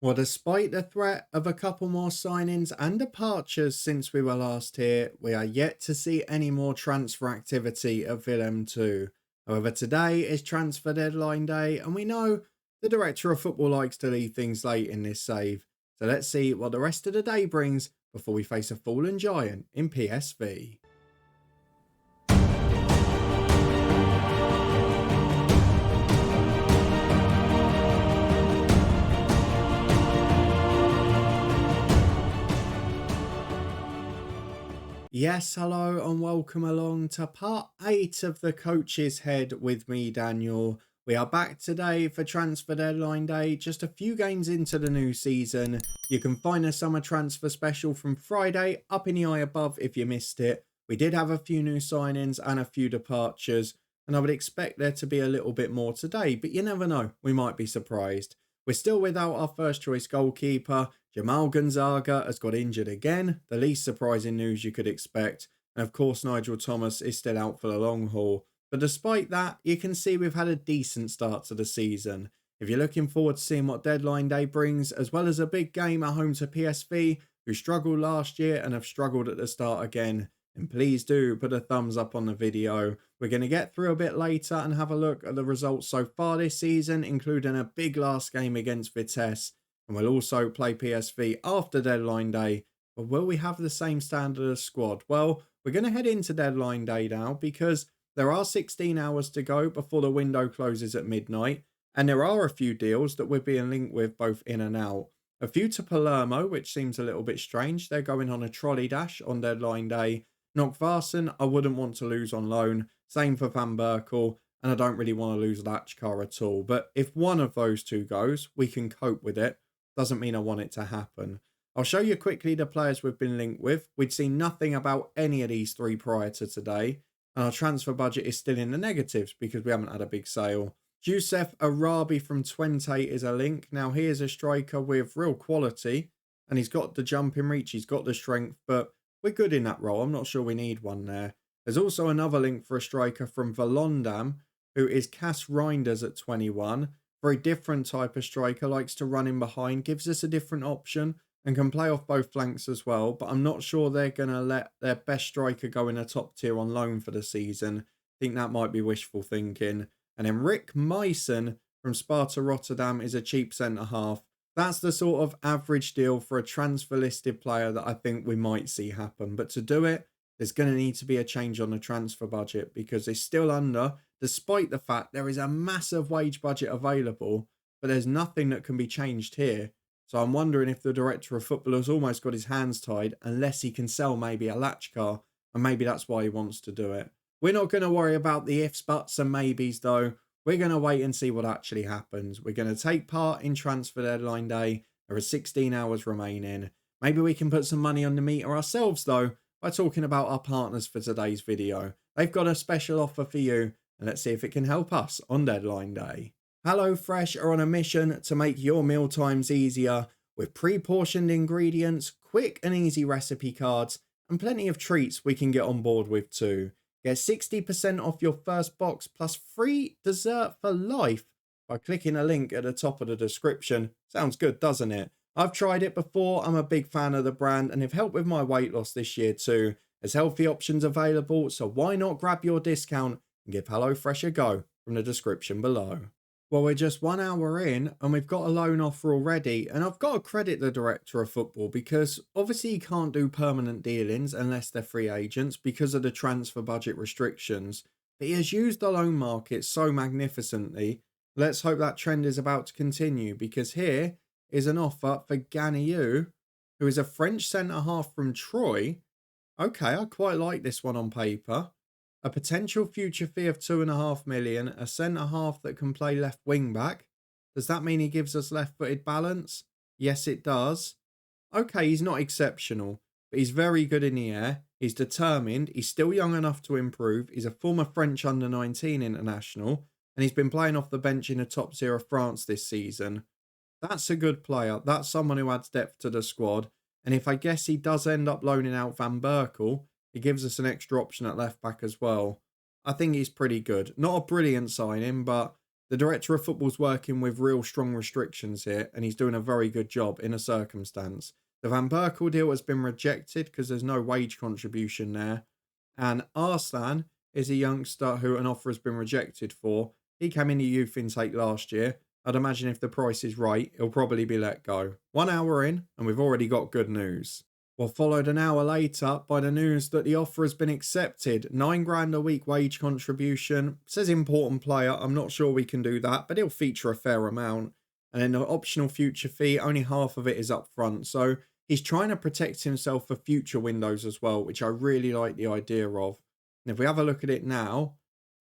Well, despite the threat of a couple more signings and departures since we were last here, we are yet to see any more transfer activity at Willem II. However, today is transfer deadline day, and we know the director of football likes to leave things late in this save. So let's see what the rest of the day brings before we face a fallen giant in PSV. Yes, hello and welcome along to part 8 of the Coach's Head with me, Daniel. We are back today for transfer deadline day, just a few games into the new season. You can find a summer transfer special from Friday up in the eye above if you missed it. We did have a few new signings and a few departures, and I would expect there to be a little bit more today, but you never know, we might be surprised. We're still without our first choice goalkeeper. Jamal Gonzaga has got injured again, the least surprising news you could expect. And of course, Nigel Thomas is still out for the long haul. But despite that, you can see we've had a decent start to the season. If you're looking forward to seeing what deadline day brings, as well as a big game at home to PSV, who struggled last year and have struggled at the start again, then please do put a thumbs up on the video. We're going to get through a bit later and have a look at the results so far this season, including a big last game against Vitesse. And we'll also play PSV after deadline day. But will we have the same standard of squad? Well, we're going to head into deadline day now because there are 16 hours to go before the window closes at midnight. And there are a few deals that we're being linked with both in and out. A few to Palermo, which seems a little bit strange. They're going on a trolley dash on deadline day. Knockvarsen, I wouldn't want to lose on loan. Same for Van Berkel. And I don't really want to lose Lachkar at all. But if one of those two goes, we can cope with it. Doesn't mean I want it to happen. I'll show you quickly the players we've been linked with. We'd seen nothing about any of these three prior to today. And our transfer budget is still in the negatives because we haven't had a big sale. Youssef Arabi from Twente is a link. Now he is a striker with real quality. And he's got the jumping reach, he's got the strength. But we're good in that role. I'm not sure we need one there. There's also another link for a striker from Volendam, who is Cas Reinders at 21. Very different type of striker, likes to run in behind, gives us a different option and can play off both flanks as well. But I'm not sure they're going to let their best striker go in a top tier on loan for the season. I think that might be wishful thinking. And then Rick Meissen from Sparta Rotterdam is a cheap centre-half. That's the sort of average deal for a transfer listed player that I think we might see happen. But to do it, there's going to need to be a change on the transfer budget because it's still under, despite the fact there is a massive wage budget available, but there's nothing that can be changed here. So I'm wondering if the director of football has almost got his hands tied unless he can sell maybe a Lachkar, and maybe that's why he wants to do it. We're not going to worry about the ifs, buts and maybes though. We're going to wait and see what actually happens. We're going to take part in transfer deadline day. There are 16 hours remaining. Maybe we can put some money on the meter ourselves though by talking about our partners for today's video. They've got a special offer for you, and let's see if it can help us on deadline day. HelloFresh are on a mission to make your meal times easier with pre-portioned ingredients, quick and easy recipe cards, and plenty of treats we can get on board with too. Get 60% off your first box plus free dessert for life by clicking a link at the top of the description. Sounds good, doesn't it? I've tried it before, I'm a big fan of the brand and have helped with my weight loss this year too. There's healthy options available, so why not grab your discount and give HelloFresh a go from the description below. Well, we're just 1 hour in and we've got a loan offer already, and I've got to credit the director of football because obviously he can't do permanent dealings unless they're free agents because of the transfer budget restrictions, but he has used the loan market so magnificently. Let's hope that trend is about to continue because here is an offer for Ganiu, who is a French centre-half from Troy. Okay, I quite like this one on paper. A potential future fee of 2.5 million, a centre-half that can play left wing-back. Does that mean he gives us left-footed balance? Yes, it does. Okay, he's not exceptional, but he's very good in the air. He's determined. He's still young enough to improve. He's a former French under-19 international, and he's been playing off the bench in the top tier of France this season. That's a good player. That's someone who adds depth to the squad. And if I guess he does end up loaning out Van Berkel, he gives us an extra option at left back as well. I think he's pretty good. Not a brilliant signing, but The director of football's working with real strong restrictions here, and he's doing a very good job in a circumstance. The Van Berkel deal has been rejected because there's no wage contribution there. And Arslan is a youngster who an offer has been rejected for. He came in the youth intake last year. I'd imagine if the price is right, he'll probably be let go. 1 hour in, and we've already got good news. Well, followed an hour later by the news that the offer has been accepted. 9 grand a week wage contribution. It says important player. I'm not sure we can do that, but he'll feature a fair amount. And then the optional future fee, only half of it is up front. So he's trying to protect himself for future windows as well, which I really like the idea of. And if we have a look at it now,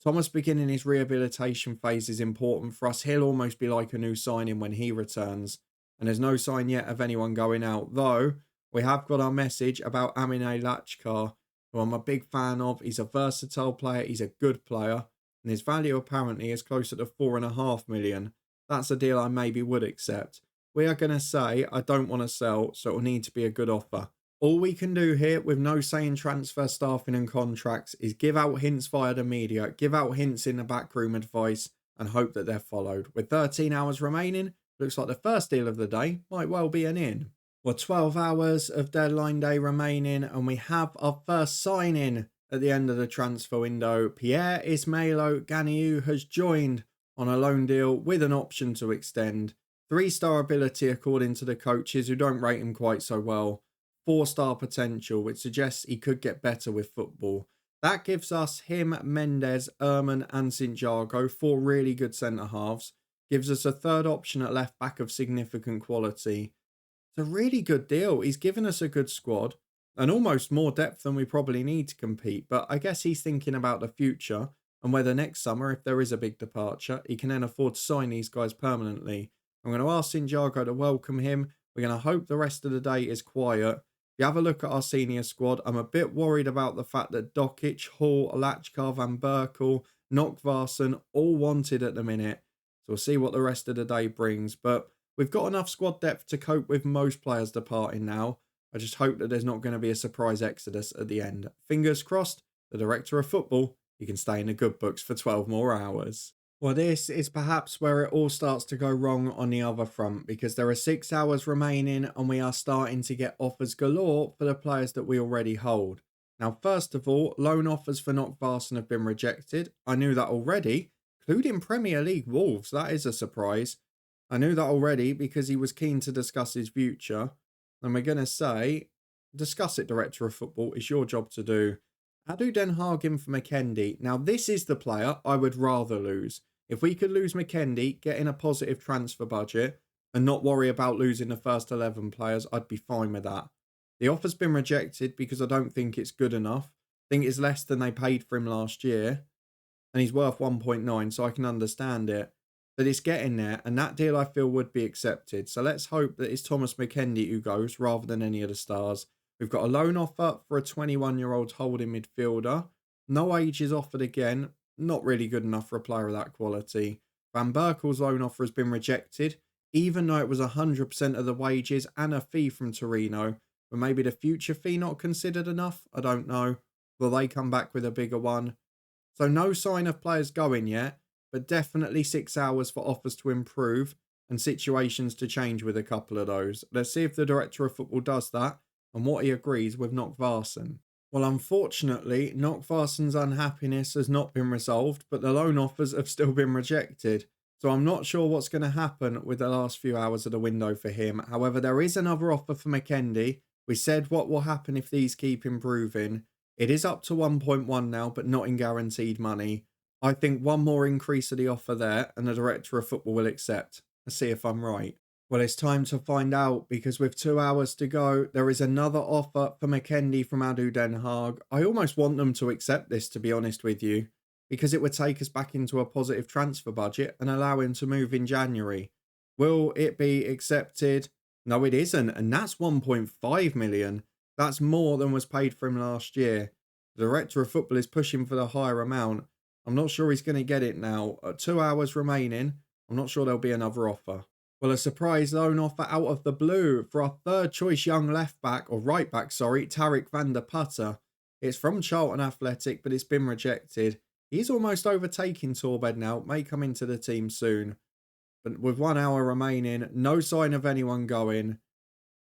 Thomas beginning his rehabilitation phase is important for us. He'll almost be like a new signing when he returns. And there's no sign yet of anyone going out, though. We have got our message about Amine Lachkar, who I'm a big fan of. He's a versatile player. He's a good player. And his value apparently is closer to 4.5 million. That's a deal I maybe would accept. We are going to say I don't want to sell, so it will need to be a good offer. All we can do here with no say in transfer staffing and contracts is give out hints via the media, give out hints in the backroom advice, and hope that they're followed. With 13 hours remaining, looks like the first deal of the day might well be an in. Well, 12 hours of deadline day remaining, and we have our first sign-in at the end of the transfer window. Pierre Ismailo Ganiu has joined on a loan deal with an option to extend. 3-star ability according to the coaches, who don't rate him quite so well. 4-star potential, which suggests he could get better with football. That gives us him, Mendes, Ehrman and Santiago, 4 really good centre-halves. Gives us a third option at left-back of significant quality. It's a really good deal. He's given us a good squad and almost more depth than we probably need to compete. But I guess he's thinking about the future and whether next summer, if there is a big departure, he can then afford to sign these guys permanently. I'm going to ask Santiago to welcome him. We're going to hope the rest of the day is quiet. If you have a look at our senior squad, I'm a bit worried about the fact that Dokic, Hall, Lachkar, Van Berkel, Nokvarsen all wanted at the minute. So we'll see what the rest of the day brings. But we've got enough squad depth to cope with most players departing now. I just hope that there's not going to be a surprise exodus at the end. Fingers crossed, the director of football, he can stay in the good books for 12 more hours. Well, this is perhaps where it all starts to go wrong on the other front, because there are 6 hours remaining and we are starting to get offers galore for the players that we already hold. Now, first of all, loan offers for Nokvarsen have been rejected. I knew that already, including Premier League Wolves. That is a surprise. I knew that already because he was keen to discuss his future. And we're going to say, discuss it, director of football. It's your job to do. Adu Den Haag in for McKendy. Now, this is the player I would rather lose. If we could lose McKendy, get in a positive transfer budget, and not worry about losing the first 11 players, I'd be fine with that. The offer's been rejected because I don't think it's good enough. I think it's less than they paid for him last year. And he's worth 1.9, so I can understand it. But it's getting there, and that deal I feel would be accepted. So let's hope that it's Thomas McKendy who goes rather than any of the stars. We've got a loan offer for a 21-year-old holding midfielder. No age is offered again. Not really good enough for a player of that quality. Van Berkel's loan offer has been rejected, even though it was 100% of the wages and a fee from Torino. But maybe the future fee not considered enough? I don't know. Will they come back with a bigger one? So no sign of players going yet, but definitely 6 hours for offers to improve and situations to change with a couple of those. Let's see if the director of football does that and what he agrees with Nokvarsen. Well, unfortunately, Nokvarsen's unhappiness has not been resolved, but the loan offers have still been rejected. So I'm not sure what's going to happen with the last few hours of the window for him. However, there is another offer for McKendy. We said what will happen if these keep improving. It is up to 1.1 now, but not in guaranteed money. I think one more increase of the offer there and the director of football will accept. Let's see if I'm right. Well, it's time to find out, because with 2 hours to go, there is another offer for McKendy from Adu Den Haag. I almost want them to accept this, to be honest with you, because it would take us back into a positive transfer budget and allow him to move in January. Will it be accepted? No, it isn't, and that's 1.5 million. That's more than was paid for him last year. The director of football is pushing for the higher amount. I'm not sure he's going to get it now. 2 hours remaining. I'm not sure there'll be another offer. Well, a surprise loan offer out of the blue for our third choice young left back, or right back, sorry, Tariq van der Putter. It's from Charlton Athletic, but it's been rejected. He's almost overtaking Torbed now, may come into the team soon. But with 1 hour remaining, no sign of anyone going.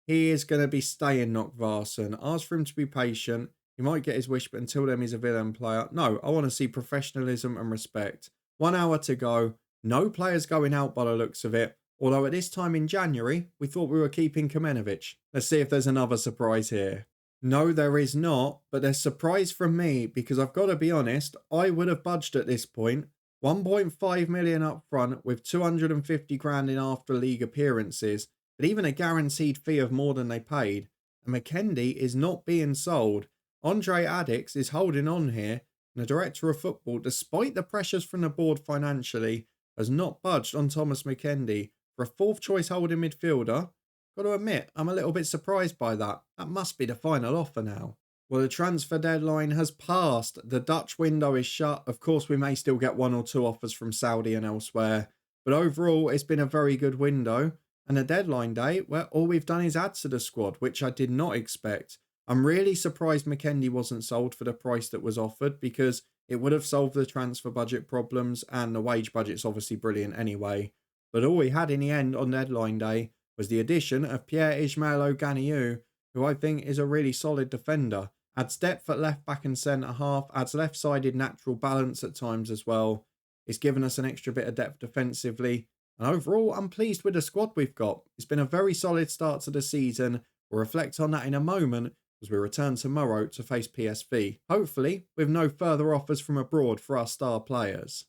He is going to be staying Knockvarson. Ask for him to be patient. He might get his wish, but until then, he's a villain player. No, I want to see professionalism and respect. 1 hour to go. No players going out by the looks of it. Although at this time in January, we thought we were keeping Kamenevic. Let's see if there's another surprise here. No, there is not, but there's surprise from me because I've got to be honest, I would have budged at this point. 1.5 million up front with 250 grand in after league appearances, but even a guaranteed fee of more than they paid. And McKendy is not being sold. Andre Addix is holding on here, and the director of football, despite the pressures from the board financially, has not budged on Thomas McKendy for a fourth choice holding midfielder. Got to admit, I'm a little bit surprised by that. That must be the final offer now. Well, the transfer deadline has passed. The Dutch window is shut. Of course, we may still get one or two offers from Saudi and elsewhere. But overall, it's been a very good window. And a deadline day where all we've done is add to the squad, which I did not expect. I'm really surprised McKendy wasn't sold for the price that was offered because it would have solved the transfer budget problems and the wage budget's obviously brilliant anyway. But all we had in the end on deadline day was the addition of Pierre-Ismael Oganiu, who I think is a really solid defender. Adds depth at left back and centre half, adds left-sided natural balance at times as well. It's given us an extra bit of depth defensively. And overall, I'm pleased with the squad we've got. It's been a very solid start to the season. We'll reflect on that in a moment as we return tomorrow to face PSV. Hopefully, with no further offers from abroad for our star players.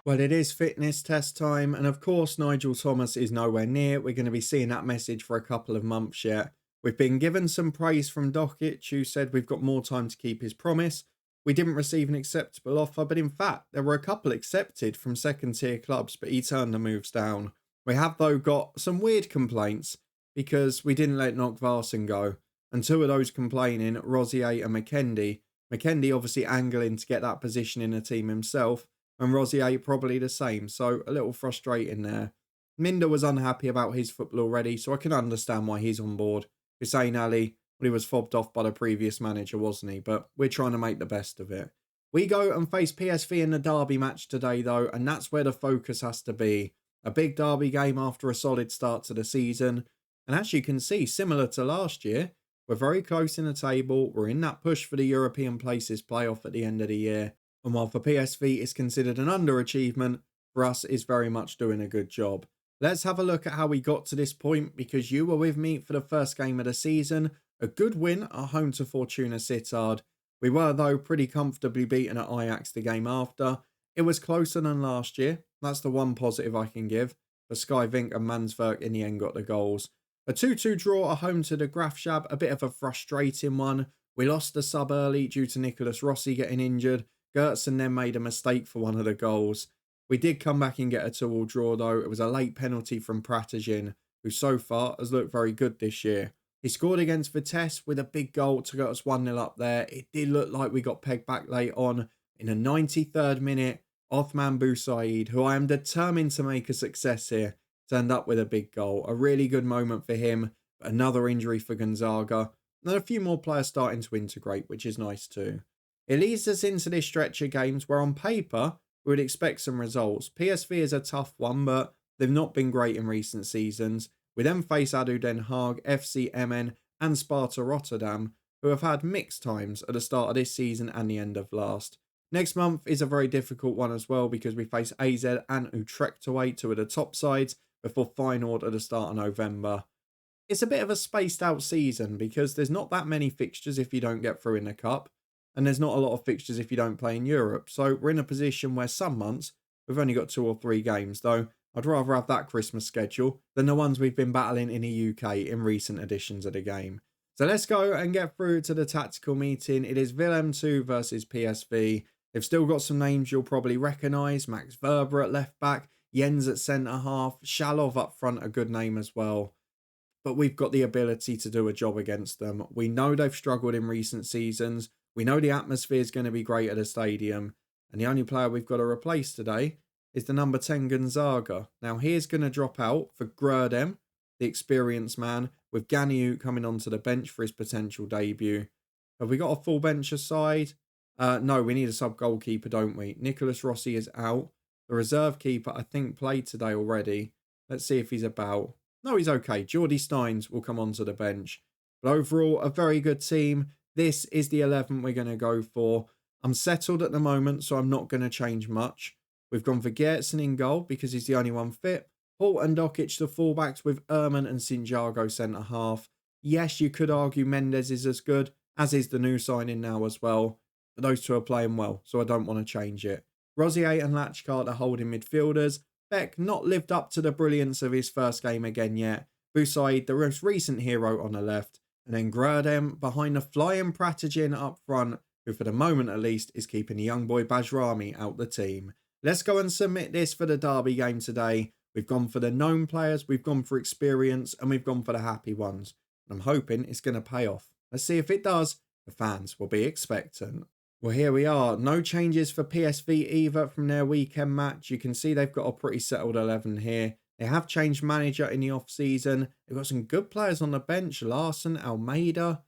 Well, it is fitness test time, and of course Nigel Thomas is nowhere near. We're going to be seeing that message for a couple of months yet. We've been given some praise from Dokic, who said we've got more time to keep his promise. We didn't receive an acceptable offer, but in fact, there were a couple accepted from second-tier clubs, but he turned the moves down. We have, though, got some weird complaints because we didn't let Knockvarson go. And two of those complaining, Rosier and McKendy. McKendy obviously angling to get that position in the team himself, and Rosier probably the same, so a little frustrating there. Minder was unhappy about his football already, so I can understand why he's on board. Hussein Ali, well, he was fobbed off by the previous manager, wasn't he? But we're trying to make the best of it. We go and face PSV in the derby match today, though, and that's where the focus has to be. A big derby game after a solid start to the season. And as you can see, similar to last year, we're very close in the table. We're in that push for the European places playoff at the end of the year. And while for PSV it's considered an underachievement, for us it's very much doing a good job. Let's have a look at how we got to this point because you were with me for the first game of the season. A good win at home to Fortuna Sittard. We were, though, pretty comfortably beaten at Ajax the game after. It was closer than last year. That's the one positive I can give. But Skyvink and Mansverk in the end got the goals. A 2-2 draw at home to the Graafschap, a bit of a frustrating one. We lost the sub early due to Nicholas Rossi getting injured. Gertsen then made a mistake for one of the goals. We did come back and get a 2-2 draw, though. It was a late penalty from Pratajin, who so far has looked very good this year. He scored against Vitesse with a big goal to get us 1-0 up there. It did look like we got pegged back late on. In the 93rd minute, Othman Boussaid, who I am determined to make a success here, turned up with a big goal. A really good moment for him. Another injury for Gonzaga. And a few more players starting to integrate, which is nice too. It leads us into this stretch of games where on paper, we would expect some results. PSV is a tough one, but they've not been great in recent seasons. We then face ADO Den Haag, FC Emmen and Sparta Rotterdam, who have had mixed times at the start of this season and the end of last. Next month is a very difficult one as well because we face AZ and Utrecht away, two of the top sides, before Feyenoord at the start of November. It's a bit of a spaced out season because there's not that many fixtures if you don't get through in the cup, and there's not a lot of fixtures if you don't play in Europe. So we're in a position where some months we've only got 2 or 3 games, though I'd rather have that Christmas schedule than the ones we've been battling in the UK in recent editions of the game. So let's go and get through to the tactical meeting. It is Willem II versus PSV. They've still got some names you'll probably recognise. Max Verber at left back, Jens at centre half, Shalov up front, a good name as well. But we've got the ability to do a job against them. We know they've struggled in recent seasons. We know the atmosphere is going to be great at the stadium. And the only player we've got to replace today is the number 10 Gonzaga. Now he is going to drop out for Grudem, the experienced man, with Ganiu coming onto the bench for his potential debut. Have we got a full bench aside? No, we need a sub-goalkeeper, don't we? Nicholas Rossi is out. The reserve keeper, I think, played today already. Let's see if he's about. No, he's okay. Geordie Steins will come onto the bench. But overall, a very good team. This is the 11 we're going to go for. I'm settled at the moment, so I'm not going to change much. We've gone for Geertsen in goal because he's the only one fit. Hall and Dokic the fullbacks with Ehrman and Sinjago centre-half. Yes, you could argue Mendes is as good, as is the new signing now as well. But those two are playing well, so I don't want to change it. Rosier and Latchcart are holding midfielders. Beck not lived up to the brilliance of his first game again yet. Busaid, the most recent hero, on the left. And then Grerdem behind the flying Pratagin up front, who for the moment at least is keeping the young boy Bajrami out the team. Let's go and submit this for the derby game today. We've gone for the known players, we've gone for experience, and we've gone for the happy ones. And I'm hoping it's going to pay off. Let's see if it does. The fans will be expectant. Well, here we are. No changes for PSV either from their weekend match. You can see they've got a pretty settled 11 here. They have changed manager in the off-season. They've got some good players on the bench. Larson, Almeida,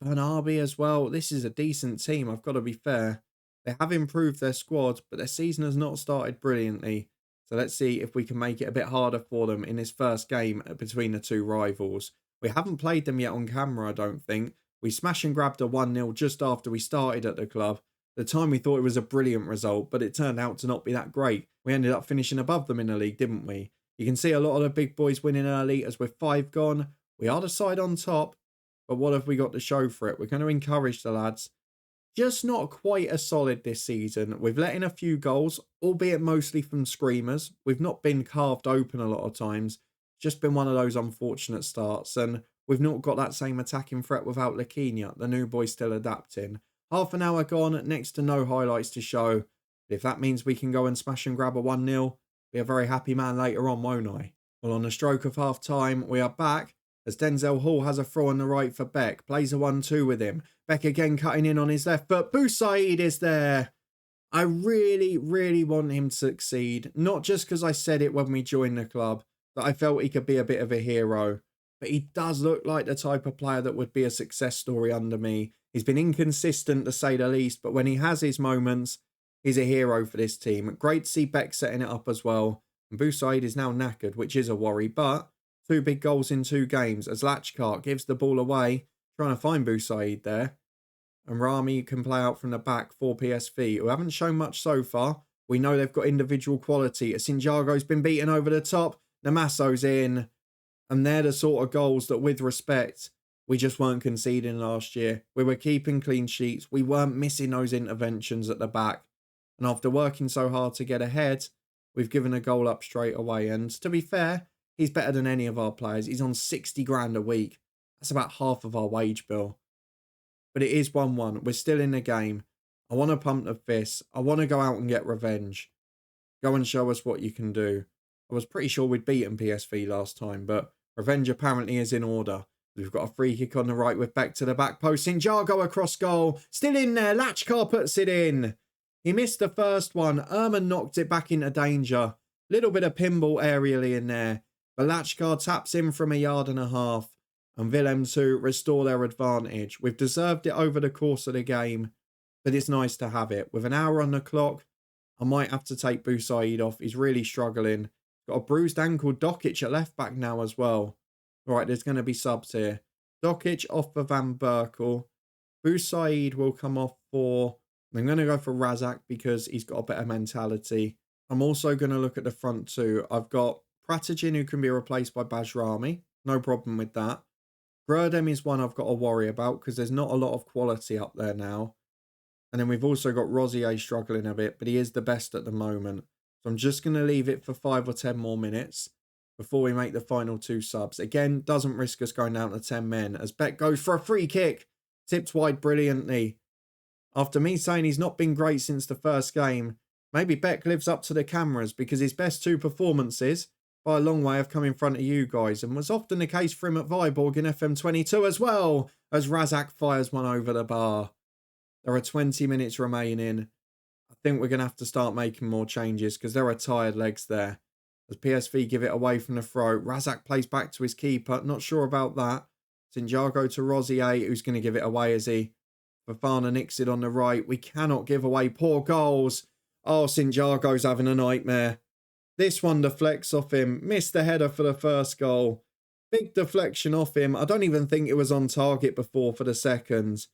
Bernabe as well. This is a decent team, I've got to be fair. They have improved their squad, but their season has not started brilliantly. So let's see if we can make it a bit harder for them in this first game between the two rivals. We haven't played them yet on camera, I don't think. We smash and grabbed a 1-0 just after we started at the club. At the time we thought it was a brilliant result, but it turned out to not be that great. We ended up finishing above them in the league, didn't we? You can see a lot of the big boys winning early as we're 5 gone. We are the side on top, but what have we got to show for it? We're going to encourage the lads. Just not quite as solid this season. We've let in a few goals, albeit mostly from screamers. We've not been carved open a lot of times. Just been one of those unfortunate starts, and we've not got that same attacking threat without Lakinia. The new boy's still adapting. Half an hour gone, next to no highlights to show. But if that means we can go and smash and grab a 1-0, be a very happy man later on, won't I? Well, on the stroke of half time, we are back as Denzel Hall has a throw on the right for Beck. Plays a 1-2 with him. Beck again cutting in on his left, but Busaid is there. I really, really want him to succeed. Not just because I said it when we joined the club, that I felt he could be a bit of a hero. But he does look like the type of player that would be a success story under me. He's been inconsistent to say the least, but when he has his moments, he's a hero for this team. Great to see Beck setting it up as well. And Busaid is now knackered, which is a worry, but 2 big goals in 2 games as Latchcart gives the ball away, trying to find Busaid there. And Rami can play out from the back for PSV, who haven't shown much so far. We know they've got individual quality. Sinjago's been beaten over the top. Namasso's in. And they're the sort of goals that, with respect, we just weren't conceding last year. We were keeping clean sheets. We weren't missing those interventions at the back. And after working so hard to get ahead, we've given a goal up straight away. And to be fair, he's better than any of our players. He's on 60 grand a week. That's about half of our wage bill. But it is 1-1. We're still in the game. I want to pump the fist. I want to go out and get revenge. Go and show us what you can do. I was pretty sure we'd beaten PSV last time, but revenge apparently is in order. We've got a free kick on the right with Beck to the back post. Sinjago across goal. Still in there. Latchkar puts it in. He missed the first one. Ehrman knocked it back into danger. Little bit of pinball aerially in there. But Latchkar taps in from 1.5 yards. And Willem II restore their advantage. We've deserved it over the course of the game. But it's nice to have it. With an hour on the clock, I might have to take Busaid off. He's really struggling. Got a bruised ankle. Dokic at left back now as well. Right, there's going to be subs here. Dokic off for Van Berkel. Busaid will come off for... I'm going to go for Razak because he's got a better mentality. I'm also going to look at the front two. I've got Pratagin who can be replaced by Bajrami. No problem with that. Grerdem is one I've got to worry about because there's not a lot of quality up there now. And then we've also got Rosier struggling a bit, but he is the best at the moment. So I'm just going to leave it for 5 or 10 more minutes before we make the final 2 subs. Again, doesn't risk us going down to 10 men as Beck goes for a free kick. Tipped wide brilliantly. After me saying he's not been great since the first game, maybe Beck lives up to the cameras because his best 2 performances by a long way have come in front of you guys and was often the case for him at Viborg in FM24 as well as Razak fires one over the bar. There are 20 minutes remaining. I think we're going to have to start making more changes because there are tired legs there. As PSV give it away from the throat, Razak plays back to his keeper. Not sure about that. Sinjago to Rosier, who's going to give it away, is he? Fofana nicks it on the right. We cannot give away poor goals. Oh, St. Jago's having a nightmare. This one deflects off him. Missed the header for the first goal. Big deflection off him. I don't even think it was on target before for the second.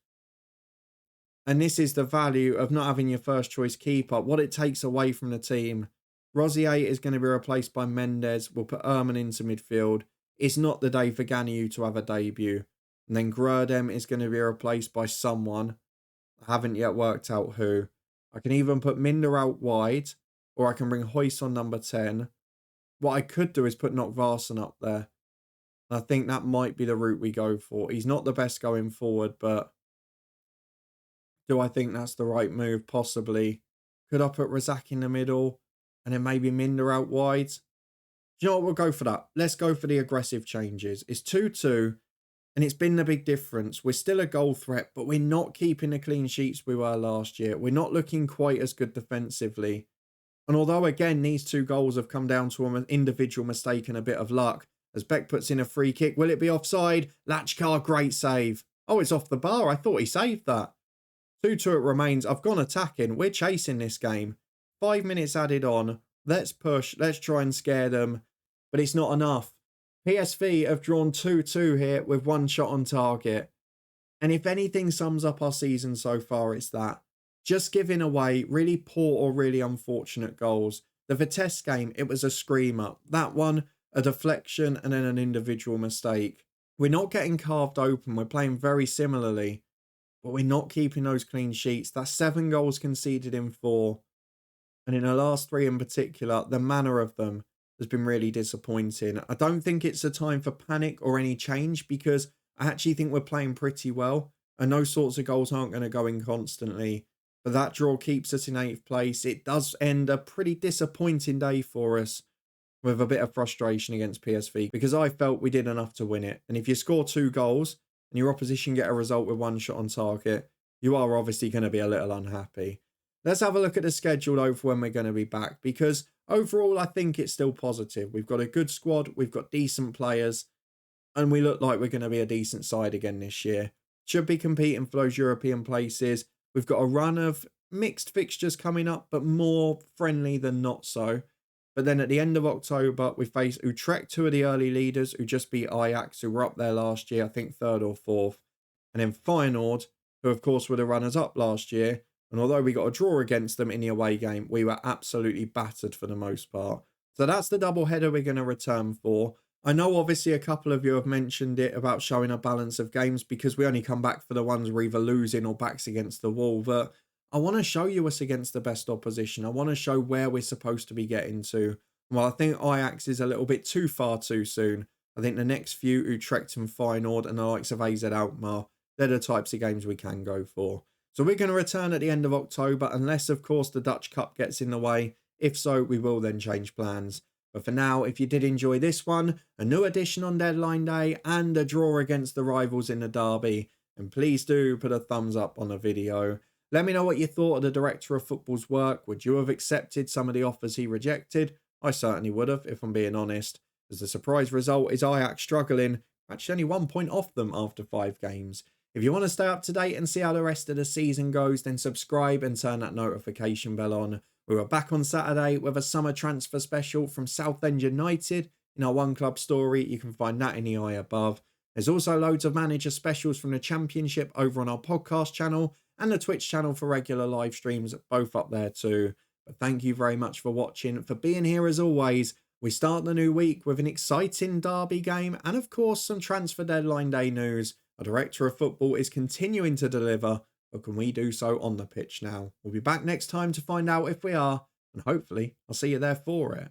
And this is the value of not having your first choice keeper. What it takes away from the team. Rosier is going to be replaced by Mendes. We'll put Ehrman into midfield. It's not the day for Ganiu to have a debut. And then Grudem is going to be replaced by someone. I haven't yet worked out who. I can even put Minder out wide. Or I can bring Hoyce on number 10. What I could do is put Nockvarson up there. And I think that might be the route we go for. He's not the best going forward, but do I think that's the right move? Possibly. Could I put Razak in the middle? And then maybe Minder out wide? Do you know what? We'll go for that. Let's go for the aggressive changes. It's 2-2. And it's been the big difference. We're still a goal threat, but we're not keeping the clean sheets we were last year. We're not looking quite as good defensively. And although, again, these 2 goals have come down to an individual mistake and a bit of luck, as Beck puts in a free kick, will it be offside? Lachkar, great save. Oh, it's off the bar. I thought he saved that. 2-2 it remains. I've gone attacking. We're chasing this game. 5 minutes added on. Let's push. Let's try and scare them. But it's not enough. PSV have drawn 2-2 here with 1 shot on target. And if anything sums up our season so far, it's that. Just giving away really poor or really unfortunate goals. The Vitesse game, it was a screamer. That one, a deflection and then an individual mistake. We're not getting carved open. We're playing very similarly. But we're not keeping those clean sheets. That's 7 goals conceded in 4. And in the last 3 in particular, the manner of them has been really disappointing. I don't think it's a time for panic or any change because I actually think we're playing pretty well. And those sorts of goals aren't going to go in constantly. But that draw keeps us in 8th place. It does end a pretty disappointing day for us with a bit of frustration against PSV because I felt we did enough to win it. And if you score 2 goals and your opposition get a result with 1 shot on target, you are obviously going to be a little unhappy. Let's have a look at the schedule though for when we're going to be back because overall I think it's still positive. We've got a good squad, we've got decent players, and we look like we're going to be a decent side again this year. Should be competing for those European places. We've got a run of mixed fixtures coming up, but more friendly than not so. But then at the end of October, we face Utrecht, 2 of the early leaders, who just beat Ajax, who were up there last year, I think 3rd or 4th. And then Feyenoord, who of course were the runners-up last year. And although we got a draw against them in the away game, we were absolutely battered for the most part. So that's the double header we're going to return for. I know obviously a couple of you have mentioned it about showing a balance of games because we only come back for the ones we're either losing or backs against the wall. But I want to show you us against the best opposition. I want to show where we're supposed to be getting to. Well, I think Ajax is a little bit too far too soon. I think the next few, Utrecht and Feyenoord and the likes of AZ Alkmaar, they're the types of games we can go for. So we're going to return at the end of October, unless, of course, the Dutch Cup gets in the way. If so, we will then change plans. But for now, if you did enjoy this one, a new edition on deadline day, and a draw against the rivals in the derby, then please do put a thumbs up on the video. Let me know what you thought of the Director of Football's work. Would you have accepted some of the offers he rejected? I certainly would have, if I'm being honest. As the surprise result is Ajax struggling, actually only 1 point off them after 5 games. If you want to stay up to date and see how the rest of the season goes, then subscribe and turn that notification bell on. We were back on Saturday with a summer transfer special from Southend United in our One Club story. You can find that in the eye above. There's also loads of manager specials from the Championship over on our podcast channel and the Twitch channel for regular live streams, both up there too. But thank you very much for watching, for being here as always. We start the new week with an exciting derby game and of course some transfer deadline day news. Our Director of Football is continuing to deliver, but can we do so on the pitch now? We'll be back next time to find out if we are, and hopefully I'll see you there for it.